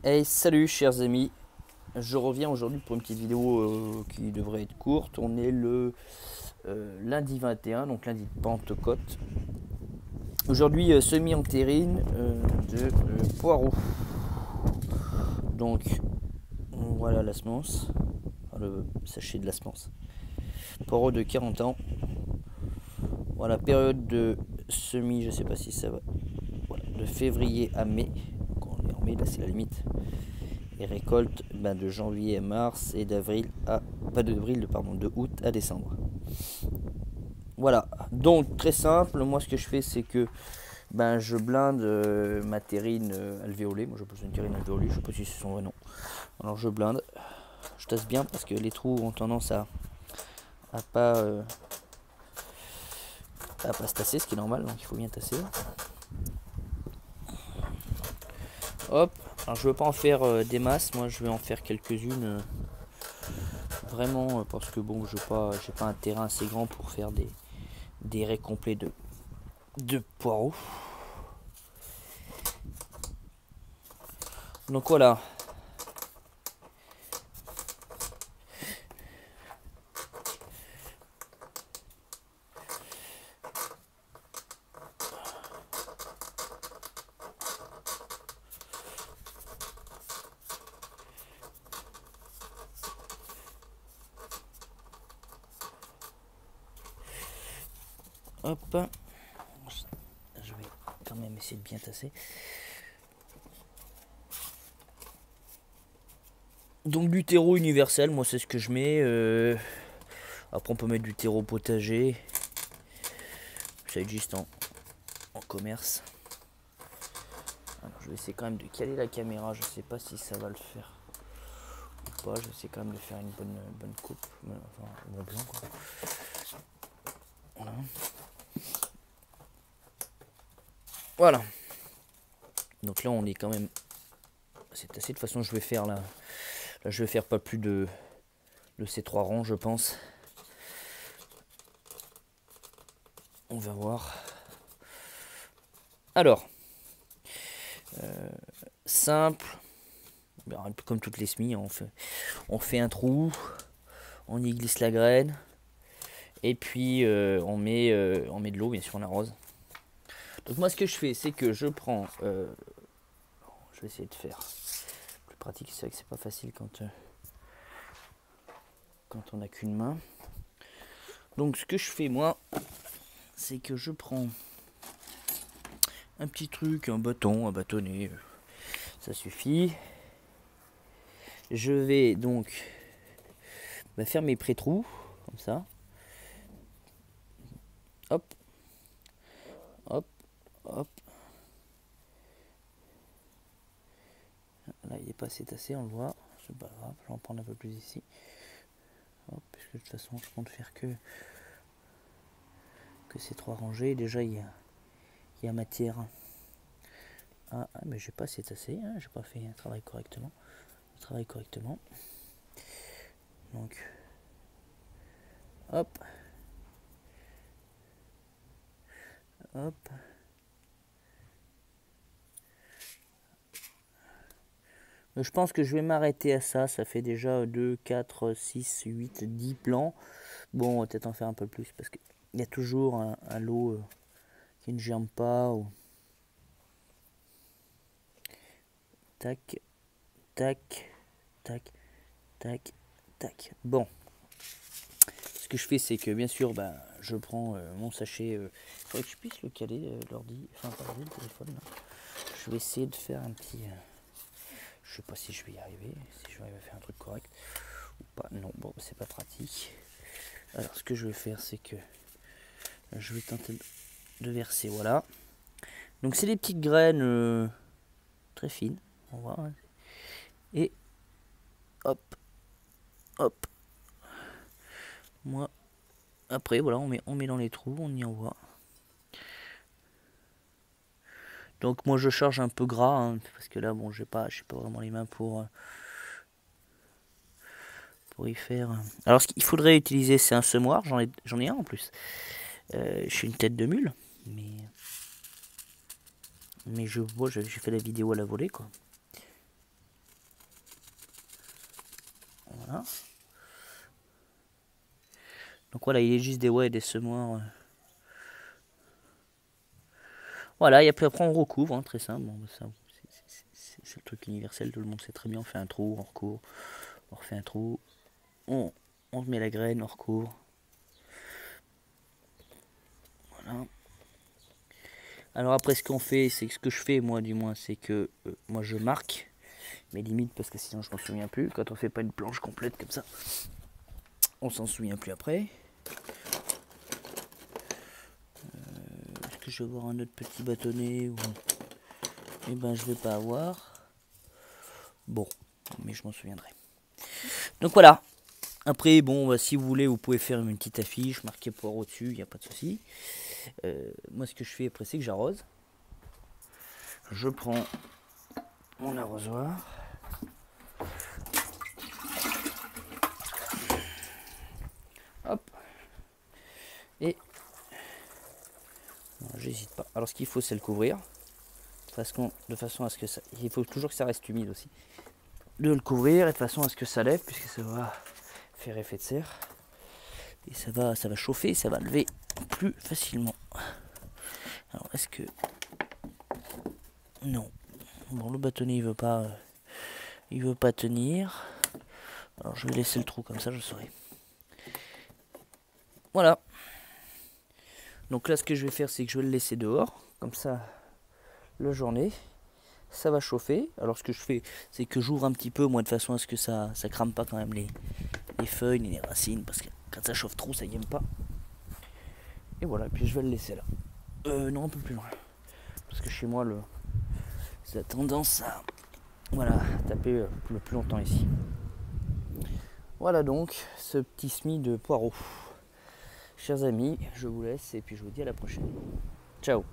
Hey, salut chers amis, je reviens aujourd'hui pour une petite vidéo qui devrait être courte. On est le lundi 21, donc lundi de Pentecôte. Aujourd'hui, semi-entérine de poireaux. Donc, voilà la semence, enfin, le sachet de la semence. Poireaux de 40 ans. Voilà, période de semis, je sais pas si ça va. Voilà, de février à mai. Donc on est en mai, là c'est la limite. Et récolte de janvier à mars et d'avril à de août à décembre. Voilà, donc très simple. Moi ce que je fais c'est que je blinde ma terrine alvéolée. Moi je pose une terrine alvéolée, je sais pas si c'est son vrai nom. Alors je blinde, je tasse bien parce que les trous ont tendance à pas se tasser, ce qui est normal, donc il faut bien tasser. Hop, alors je veux pas en faire des masses, moi je vais en faire quelques-unes. Vraiment parce que bon, j'ai pas un terrain assez grand pour faire des raies complets de poireaux. Donc voilà. Hop. Je vais quand même essayer de bien tasser. Donc du terreau universel, moi c'est ce que je mets. Après on peut mettre du terreau potager. Ça existe en commerce. Alors, je vais essayer quand même de caler la caméra. Je sais pas si ça va le faire ou pas. Je vais essayer quand même de faire une bonne coupe. Enfin, un bon plan quoi. Voilà. Voilà. Donc là on est quand même. C'est assez. De toute façon je vais faire là je vais faire pas plus de ces 3 rangs je pense. On va voir. Alors, simple, un peu comme toutes les semis, on fait un trou, on y glisse la graine, et puis on met de l'eau, bien sûr on arrose. Donc moi ce que je fais, c'est que je prends, je vais essayer de faire plus pratique, c'est vrai que c'est pas facile quand on n'a qu'une main. Donc ce que je fais moi, c'est que je prends un petit truc, un bâton, un bâtonnet, ça suffit. Je vais donc faire mes pré-trous, comme ça. Hop, hop, hop. Là, il est pas assez tassé, on le voit. C'est pas grave, je vais en prendre un peu plus ici. Hop, puisque de toute façon, je compte faire que ces 3 rangées. Déjà, il y a matière. Mais j'ai pas assez tassé, hein, j'ai pas fait un travail correctement. Donc, hop, hop. Je pense que je vais m'arrêter à ça. Ça fait déjà 2, 4, 6, 8, 10 plans. Bon, on va peut-être en faire un peu plus parce qu'il y a toujours un lot qui ne germe pas. Tac, tac, tac, tac, tac. Bon. Ce que je fais, c'est que bien sûr, je prends mon sachet. Il faudrait que je puisse le caler, l'ordi. Enfin, pas l'ordi, le téléphone. Là. Je vais essayer de faire un petit. Je sais pas si je vais y arriver. Si je vais arriver à faire un truc correct ou pas. Non, bon, c'est pas pratique. Alors, ce que je vais faire, c'est que je vais tenter de verser. Voilà. Donc, c'est des petites graines très fines. On voit. Hein. Et hop, hop. Moi, après, voilà, on met dans les trous, on y envoie. Donc moi je charge un peu gras hein, parce que là bon j'ai pas vraiment les mains pour y faire. Alors ce qu'il faudrait utiliser c'est un semoir, j'en ai un en plus. Je suis une tête de mule, mais je vois j'ai fait la vidéo à la volée quoi. Voilà. Donc voilà, il est juste des semoirs. Voilà, et après on recouvre, hein, très simple. Bon, ça, c'est le truc universel, tout le monde sait très bien. On fait un trou, on recouvre, on refait un trou, on met la graine, on recouvre. Voilà. Alors après, ce qu'on fait, c'est ce que je fais, moi du moins, c'est que moi je marque mes limites parce que sinon je m'en souviens plus. Quand on fait pas une planche complète comme ça, on s'en souvient plus après. Est-ce que je vais avoir un autre petit bâtonnet ou... Eh ben je vais pas avoir. Bon, mais je m'en souviendrai. Donc voilà. Après, bon, bah, si vous voulez, vous pouvez faire une petite affiche, marquer poireau dessus, il n'y a pas de souci. Moi, ce que je fais après, c'est que j'arrose. Je prends mon arrosoir. Hop. Et j'hésite pas. Alors, ce qu'il faut, c'est le couvrir. De façon à ce que ça... Il faut toujours que ça reste humide aussi. De le couvrir et de façon à ce que ça lève, puisque ça va faire effet de serre. Et ça va chauffer, ça va lever plus facilement. Alors, est-ce que... Non. Bon, le bâtonnet, il veut pas tenir. Alors, je vais laisser le trou comme ça, je saurai. Voilà. Donc là, ce que je vais faire, c'est que je vais le laisser dehors. Comme ça, la journée. Ça va chauffer. Alors, ce que je fais, c'est que j'ouvre un petit peu, moi, de façon à ce que ça crame pas quand même les feuilles ni les racines. Parce que quand ça chauffe trop, ça y aime pas. Et voilà, puis je vais le laisser là. Non, un peu plus loin. Parce que chez moi, ça a tendance à taper le plus longtemps ici. Voilà donc ce petit semis de poireaux. Chers amis, je vous laisse et puis je vous dis à la prochaine. Ciao.